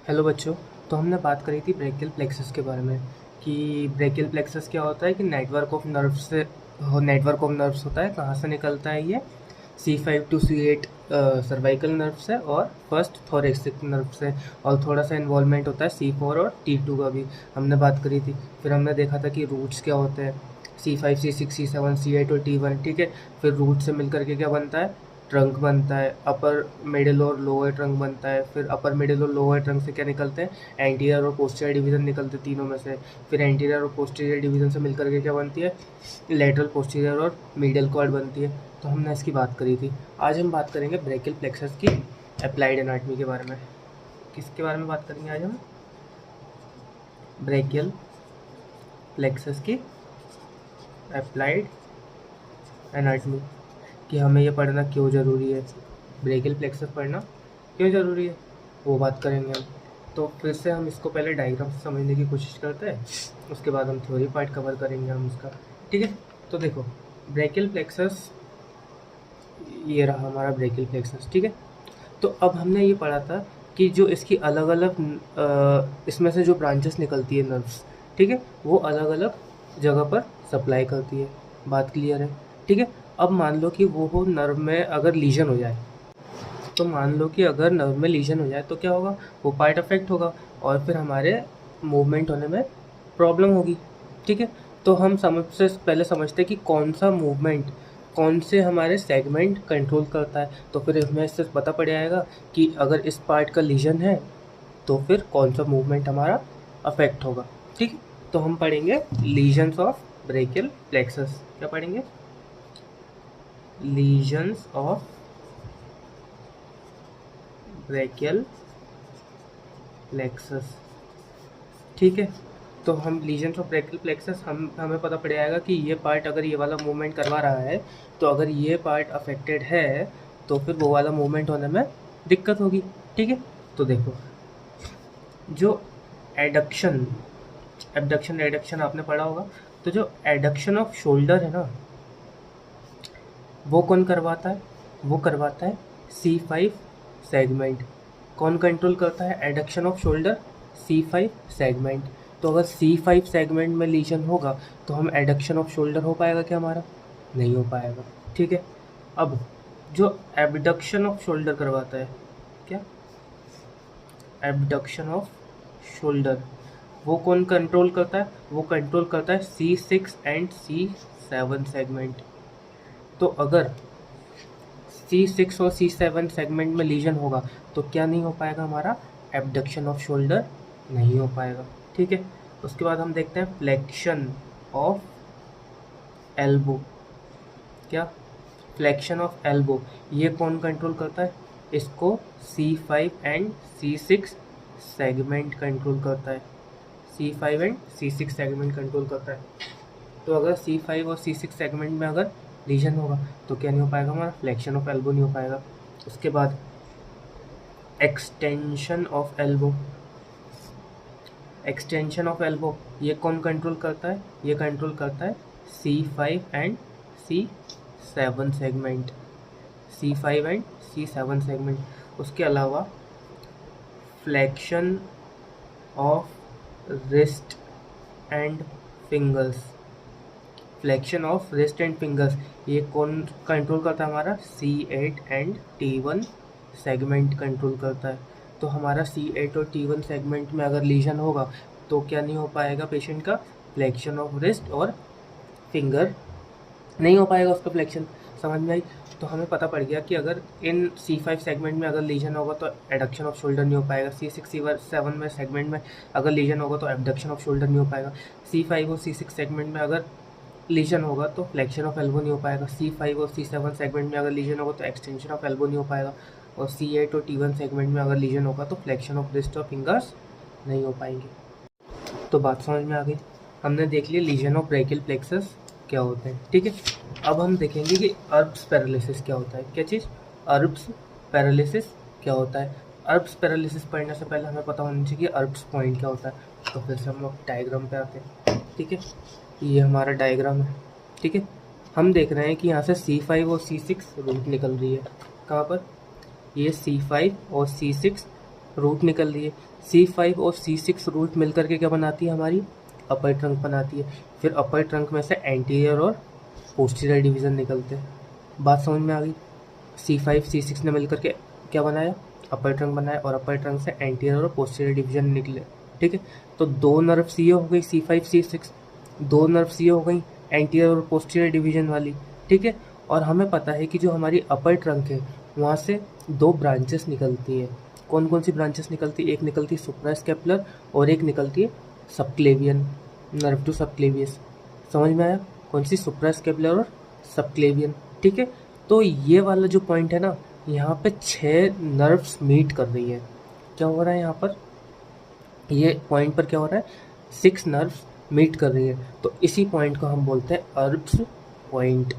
Hello बच्चों। तो हमने बात करी थी ब्रेकियल प्लेक्सस के बारे में कि ब्रेकियल प्लेक्सस क्या होता है कि नेटवर्क ऑफ नर्व्स होता है। कहाँ से निकलता है ये? C5 to C8 cervical nerve से और फर्स्ट थोरेसिक नर्व से, और थोड़ा सा इन्वॉल्वमेंट होता है C4 और T2 का भी हमने बात करी थी। फिर हमने देखा था कि रूट्स क्या होते हैं, C5 C6 C7 C8 और T1, ठीक है। फिर रूट से मिल करके क्या बनता है? ट्रंक बनता है। अपर मिडिल और लोअर ट्रंक बनता है। फिर अपर मिडिल और लोअर ट्रंक से क्या निकलते हैं? एंटीरियर और पोस्टीरियर डिवीजन निकलते हैं तीनों में से। फिर एंटीरियर और पोस्टीरियर डिवीजन से मिलकर के क्या बनती है? लेटरल पोस्टीरियर और मीडियल कॉर्ड बनती है। तो हमने इसकी बात करी थी। आज हम बात करेंगे ब्रेकियल प्लेक्सस की अप्लाइड एनाटॉमी के बारे में। किसके बारे में बात करेंगे आज हम? ब्रेकियल प्लेक्सस की अप्लाइड एनाटॉमी, कि हमें ये पढ़ना क्यों ज़रूरी है, ब्रेकियल प्लेक्सस पढ़ना क्यों ज़रूरी है, वो बात करेंगे हम। तो फिर से हम इसको पहले डायग्राम से समझने की कोशिश करते हैं, उसके बाद हम थ्योरी पार्ट कवर करेंगे हम इसका, ठीक है। तो देखो, ब्रेकियल प्लेक्सस, ये रहा हमारा ब्रेकियल प्लेक्सस, ठीक है। तो अब हमने ये पढ़ा था कि जो इसकी अलग अलग इसमें से जो ब्रांचेस निकलती है नर्व्स, ठीक है, वो अलग अलग जगह पर सप्लाई करती है। बात क्लियर है? ठीक है। अब मान लो कि वो नर्व में अगर लीजन हो जाए, तो मान लो कि अगर नर्व में लीजन हो जाए तो क्या होगा? वो पार्ट अफेक्ट होगा और फिर हमारे मूवमेंट होने में प्रॉब्लम होगी, ठीक है। तो हम सबसे पहले समझते हैं कि कौन सा मूवमेंट कौन से हमारे सेगमेंट कंट्रोल करता है। तो फिर इसमें इससे पता पड़ जाएगा कि अगर इस पार्ट का लीजन है तो फिर कौन सा मूवमेंट हमारा अफेक्ट होगा, ठीक। तो हम पढ़ेंगे लीजन्स ऑफ ब्रेकियल प्लेक्सस। क्या पढ़ेंगे? लीजन्स ऑफ ब्रेकियल प्लेक्सस, ठीक है। तो हम लीजन्स ऑफ ब्रेकियल प्लेक्सस, हमें पता पड़ जाएगा कि ये पार्ट अगर ये वाला मूवमेंट करवा रहा है, तो अगर ये पार्ट अफेक्टेड है तो फिर वो वाला मूवमेंट होने में दिक्कत होगी, ठीक है। तो देखो, जो एडक्शन एबडक्शन एडक्शन आपने पढ़ा होगा, तो जो एडक्शन ऑफ शोल्डर है ना, वो कौन करवाता है? वो करवाता है C5 सेगमेंट। कौन कंट्रोल करता है adduction off shoulder? C5 segment. तो अगर C5 सेगमेंट में लीजन होगा तो हम एडक्शन ऑफ शोल्डर हो पाएगा क्या हमारा? नहीं हो पाएगा, ठीक है। अब जो एबडक्शन ऑफ शोल्डर करवाता है, क्या? एबडक्शन ऑफ शोल्डर, वो कौन कंट्रोल करता है? वो कंट्रोल करता है C6 एंड C7 सेगमेंट। तो अगर C6 और C7 सेगमेंट में लीजन होगा तो क्या नहीं हो पाएगा हमारा? एबडक्शन ऑफ शोल्डर नहीं हो पाएगा, ठीक है। उसके बाद हम देखते हैं फ्लेक्शन ऑफ एल्बो। क्या? फ्लेक्शन ऑफ एल्बो, ये कौन कंट्रोल करता है? इसको C5 and C6 segment control करता है। C5 and C6 segment control करता है। तो अगर C5 और C6 सेगमेंट में अगर लीजन होगा तो क्या नहीं हो पाएगा हमारा? फ्लेक्शन ऑफ एल्बो नहीं हो पाएगा। उसके बाद extension of elbow. Extension of elbow, ये कौन कंट्रोल करता है? ये कंट्रोल करता है C5 and C7 segment. C5 and C7 segment. उसके अलावा flexion of wrist and fingers. Flexion of wrist and fingers, ये कौन कंट्रोल करता है हमारा? C8 and T1 segment control करता है। तो हमारा C8 और T1 सेगमेंट में अगर लीजन होगा तो क्या नहीं हो पाएगा पेशेंट का? फ्लेक्शन ऑफ रिस्ट और फिंगर नहीं हो पाएगा उसका फ्लेक्शन। समझ में आई? तो हमें पता पड़ गया कि अगर इन C5 सेगमेंट में अगर लीजन होगा तो एडक्शन ऑफ शोल्डर नहीं हो पाएगा। C6 C7 में सेगमेंट में अगर लीजन होगा तो एबडक्शन ऑफ शोल्डर नहीं हो पाएगा। C5 और C6 सेगमेंट में अगर लीजन होगा तो फ्लेक्शन ऑफ एल्बो नहीं हो पाएगा। C5 और C7 सेगमेंट में अगर लीजन होगा तो एक्सटेंशन ऑफ एल्बो नहीं हो पाएगा। और C8 और T1 सेगमेंट में अगर लीजन होगा तो फ्लेक्शन ऑफ रिस्ट और फिंगर्स नहीं हो पाएंगे। तो बात समझ में आ गई। हमने देख लिया लीजन ऑफ ब्रेकियल प्लेक्सस क्या होते हैं, ठीक है। अब हम देखेंगे कि अर्ब्स पैरालिसिस क्या होता है। क्या चीज़? अर्ब्स पैरालिसिस क्या होता है। अर्ब्स पैरालिसिस पढ़ने से पहले हमें पता होना चाहिए कि अर्ब्स पॉइंट क्या होता है। तो फिर से हम लोग डायग्राम पे आते हैं, ठीक है। ये हमारा डायग्राम है, ठीक है। हम देख रहे हैं कि यहाँ से C5 और C6 रूट निकल रही है। कहाँ पर? ये C5 और C6 रूट निकल रही है। C5 और C6 रूट मिलकर के क्या बनाती है हमारी, अपर ट्रंक बनाती है। फिर अपर ट्रंक में से एंटीरियर और पोस्टीरियर डिवीज़न निकलते हैं। बात समझ में आ गई। C5 C6 ने मिलकर के क्या बनाया, अपर ट्रंक बनाया, और अपर ट्रंक से एंटीरियर और पोस्टीरियर डिवीज़न निकले। ठीक है, तो दो नर्व सी हो गई C5 C6, दो नर्व सी हो गई एंटीरियर और पोस्टीरियर डिवीज़न वाली। ठीक है, और हमें पता है कि जो हमारी अपर ट्रंक है वहाँ से दो ब्रांचेस निकलती हैं। कौन कौन सी ब्रांचेस निकलती है, एक निकलती है सुप्रास्कैपुलर और एक निकलती है सबक्लेवियन, नर्व टू सबक्लेवियस। समझ में आया, कौन सी, सुप्रास्कैपुलर और सबक्लेवियन। ठीक है, तो ये वाला जो पॉइंट है ना, यहाँ पे 6 नर्व्स मीट कर रही है। क्या हो रहा है यहाँ पर, ये पॉइंट पर क्या हो रहा है, 6 नर्व्स मीट कर रही है। तो इसी पॉइंट को हम बोलते हैं अर्ब्स पॉइंट।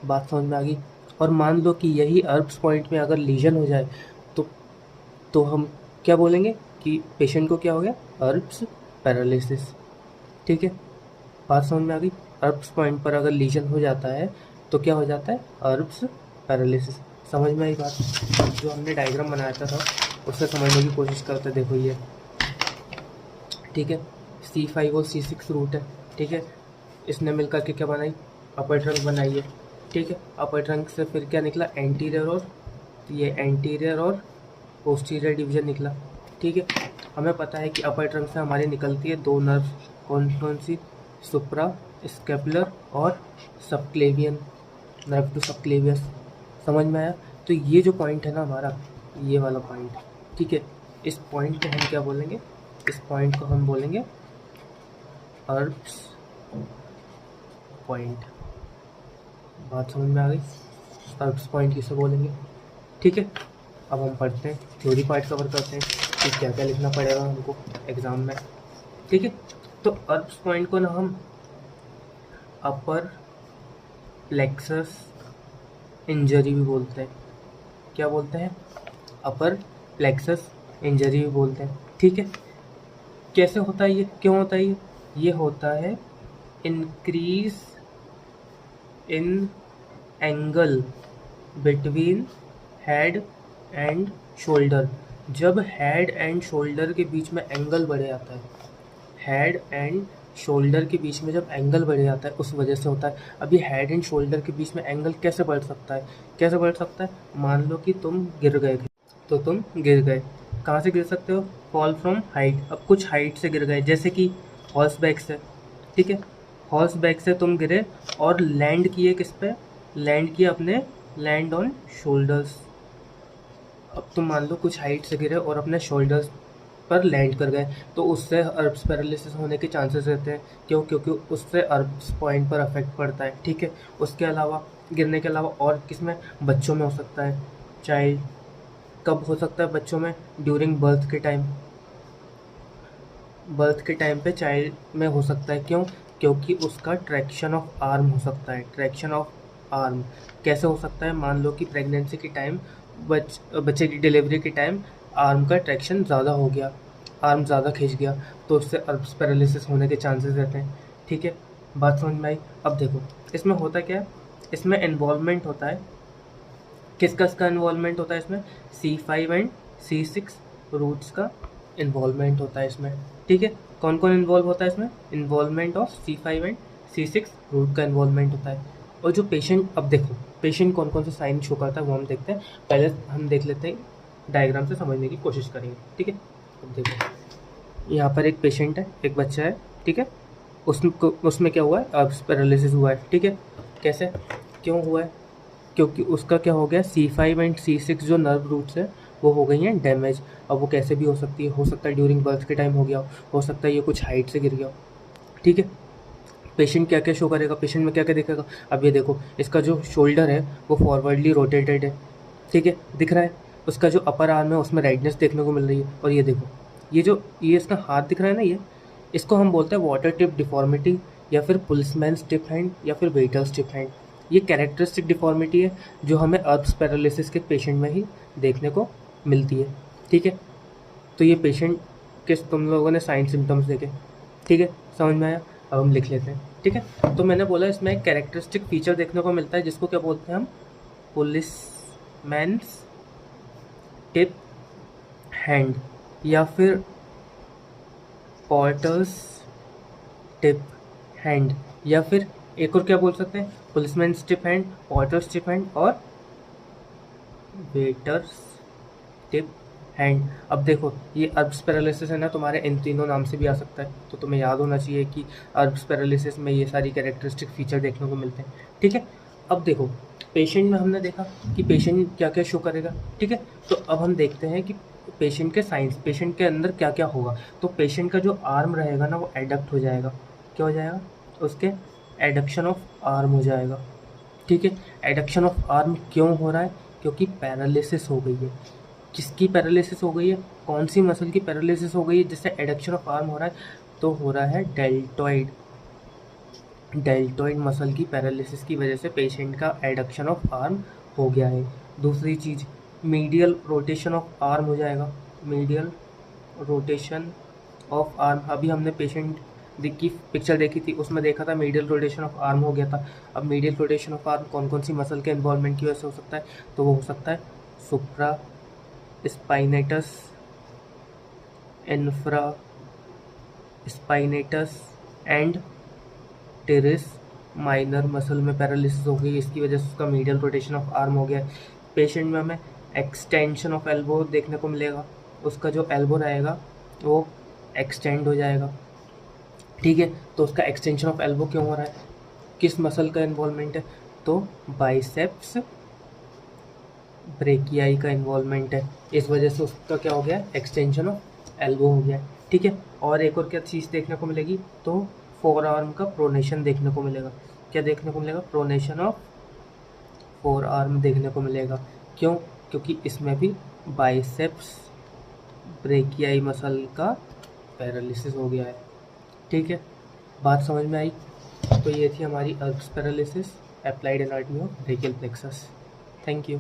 बात समझ में आ गई। और मान लो कि यही अर्ब्स पॉइंट में अगर लीजन हो जाए तो हम क्या बोलेंगे कि पेशेंट को क्या हो गया, अर्ब्स पैरालिसिस। ठीक है, बात समझ में आ गई। अर्ब्स पॉइंट पर अगर लीजन हो जाता है तो क्या हो जाता है, अर्ब्स पैरालिसिस। समझ में आई बात। जो हमने डायग्राम बनाया था उससे समझने की कोशिश करते, देखो ये। ठीक है, C5 और C6 रूट है। ठीक है, इसने मिलकर के क्या बनाई, अपर ट्रंक बनाई है। ठीक है, अपर ट्रंक से फिर क्या निकला, एंटीरियर और ये एंटीरियर और पोस्टीरियर डिवीजन निकला। ठीक है, हमें पता है कि अपर ट्रंक से हमारी निकलती है दो नर्व, कौन कौन सी, सुप्रा स्केपुलर और सबक्लेवियन, नर्व टू सबक्लेवियस। समझ में आया। तो ये जो पॉइंट है ना हमारा, ये वाला पॉइंट, ठीक है, इस पॉइंट को हम क्या बोलेंगे, इस पॉइंट को हम बोलेंगे अर्ब्स पॉइंट। बात समझ में आ गई, अर्ब्स पॉइंट किसे बोलेंगे। ठीक है, अब हम पढ़ते हैं, थ्योरी पार्ट कवर करते हैं कि क्या क्या लिखना पड़ेगा हमको एग्ज़ाम में। ठीक है, तो अर्ब्स पॉइंट को ना हम अपर प्लेक्सस इंजरी भी बोलते हैं। क्या बोलते हैं, अपर प्लेक्सस इंजरी भी बोलते हैं। ठीक है, कैसे होता है ये, क्यों होता है ये होता है increase in angle between head and shoulder. जब हेड एंड शोल्डर के बीच में एंगल बढ़ जाता है, हेड एंड शोल्डर के बीच में जब एंगल बढ़ जाता है उस वजह से होता है। अभी हेड एंड शोल्डर के बीच में एंगल कैसे बढ़ सकता है, कैसे बढ़ सकता है, मान लो कि तुम गिर गए थे, तो तुम गिर गए, कहाँ से गिर सकते हो, फॉल फ्रॉम हाइट। अब कुछ हाइट से गिर गए, जैसे कि हॉर्स बैक से। ठीक है, हॉर्स बैक से तुम गिरे और लैंड किए किस पे, लैंड किए अपने, लैंड ऑन शोल्डर्स। अब तुम मान लो कुछ हाइट से गिरे और अपने शोल्डर्स पर लैंड कर गए, तो उससे अर्ब्स पैरालिसिस होने के चांसेस रहते हैं। क्यों, क्योंकि उससे अर्ब्स पॉइंट पर अफेक्ट पड़ता है। ठीक है, उसके अलावा, गिरने के अलावा और किसमें, बच्चों में हो सकता है, चाइल्ड। कब हो सकता है बच्चों में, ड्यूरिंग बर्थ के टाइम, बर्थ के टाइम पे चाइल्ड में हो सकता है। क्यों, क्योंकि उसका ट्रैक्शन ऑफ आर्म हो सकता है। ट्रैक्शन ऑफ आर्म कैसे हो सकता है, मान लो कि प्रेगनेंसी के टाइम, बच्चे की डिलीवरी के टाइम आर्म का ट्रैक्शन ज़्यादा हो गया, आर्म ज़्यादा खिंच गया, तो उससे अर्ब्स पैरालिसिस होने के चांसेस रहते हैं। ठीक है, बात समझ में आई। अब देखो इसमें होता क्या है, इसमें इन्वॉल्वमेंट होता है, किसका इन्वॉल्वमेंट होता है इसमें, C5 एंड C6 रूट्स का इन्वॉल्वमेंट होता है इसमें। ठीक है, कौन कौन इन्वॉल्व होता है इसमें, involvement of C5 and C6 root का इन्वॉल्वमेंट होता है। और जो पेशेंट, अब देखो पेशेंट कौन कौन से साइन शो करता है वो हम देखते हैं। पहले हम देख लेते हैं, डायग्राम से समझने की कोशिश करेंगे। ठीक है, अब देखो यहाँ पर एक पेशेंट है, एक बच्चा है। ठीक है, उसमें क्या हुआ है, अर्ब्स पैरालिसिस हुआ है। ठीक है, कैसे, क्यों हुआ है, क्योंकि उसका क्या हो गया, C5 एंड C6 जो नर्व रूट्स है वो हो गई हैं डैमेज। अब वो कैसे भी हो सकती है, हो सकता है ड्यूरिंग बर्थ के टाइम हो गया हो सकता है ये कुछ हाइट से गिर गया हो। ठीक है, पेशेंट क्या क्या शो करेगा, पेशेंट में क्या क्या दिखेगा। अब ये देखो इसका जो शोल्डर है वो फॉरवर्डली रोटेटेड है। ठीक है, दिख रहा है। उसका जो अपर आर्म है उसमें रेडनेस देखने को मिल रही है। और ये देखो, ये इसका हाथ दिख रहा है ना, ये इसको हम बोलते हैं वाटर टिप डिफॉर्मिटी, या फिर पुलिसमैन स्टिफ हैंड, या फिर वेटर स्टिफ हैंड। ये कैरेक्टरिस्टिक डिफॉर्मिटी है जो हमें अर्ब्स पैरालिसिस के पेशेंट में ही देखने को मिलती है। ठीक है, तो ये पेशेंट के तुम लोगों ने साइन सिम्टम्स देखे। ठीक है, समझ में आया। अब हम लिख लेते हैं। ठीक है, तो मैंने बोला इसमें एक कैरेक्टरिस्टिक फीचर देखने को मिलता है जिसको क्या बोलते हैं हम, पुलिसमैन्स टिप हैंड। या फिर पॉटर्स टिप हैंड, या फिर एक और क्या बोल सकते हैं, policeman tip hand, potters tip hand और वेटर्स टिप हैंड। अब देखो ये अर्ब्स पैरालिसिस है ना, तुम्हारे इन तीनों नाम से भी आ सकता है, तो तुम्हें याद होना चाहिए कि अर्ब्स पैरालिसिस में ये सारी कैरेक्टरिस्टिक फीचर देखने को मिलते हैं। ठीक है, अब देखो पेशेंट में हमने देखा कि पेशेंट क्या क्या शो करेगा। ठीक है, तो अब हम देखते हैं कि पेशेंट के साइंस, पेशेंट के अंदर क्या क्या होगा। तो पेशेंट का जो आर्म रहेगा ना वो एडक्ट हो जाएगा। क्या हो जाएगा, उसके एडक्शन ऑफ आर्म हो जाएगा। ठीक है, एडक्शन ऑफ आर्म क्यों हो रहा है, क्योंकि पैरालिसिस हो गई है। किसकी पैरालिसिस हो गई है, कौन सी मसल की पैरालिसिस हो गई है जिससे एडक्शन ऑफ आर्म हो रहा है, तो हो रहा है डेल्टॉइड, डेल्टॉइड मसल की पैरालिसिस की वजह से पेशेंट का एडक्शन ऑफ आर्म हो गया है। दूसरी चीज़ मीडियल रोटेशन ऑफ आर्म हो जाएगा, मीडियल रोटेशन ऑफ आर्म। अभी हमने पेशेंट की पिक्चर देखी थी, उसमें देखा था मीडियल रोटेशन ऑफ आर्म हो गया था। अब मीडियल रोटेशन ऑफ आर्म कौन कौन सी मसल के इन्वॉल्वमेंट की वजह से हो सकता है, तो वो हो सकता है supraspinatus, infraspinatus and teres minor muscle में पैरालिसिस हो गई, इसकी वजह से उसका मीडियल रोटेशन ऑफ आर्म हो गया। पेशेंट में हमें एक्सटेंशन ऑफ एल्बो देखने को मिलेगा, उसका जो एल्बो रहेगा वो एक्सटेंड हो जाएगा। ठीक है, तो उसका एक्सटेंशन ऑफ एल्बो क्यों हो रहा है, किस मसल का इन्वॉल्वमेंट है, तो बाइसेप्स ब्रेकियाई का इन्वॉल्वमेंट है, इस वजह से उसका क्या हो गया, एक्सटेंशन ऑफ एल्बो हो गया। ठीक है, और एक और क्या चीज़ देखने को मिलेगी, तो फोर आर्म का प्रोनेशन देखने को मिलेगा। क्या देखने को मिलेगा, प्रोनेशन ऑफ फोर आर्म देखने को मिलेगा। क्यों, क्योंकि इसमें भी बाइसेप्स ब्रेकियाई मसल का पैरालिसिस हो गया है। ठीक है, बात समझ में आई। तो ये थी हमारी Erb's paralysis, applied anatomy of brachial plexus. Thank you.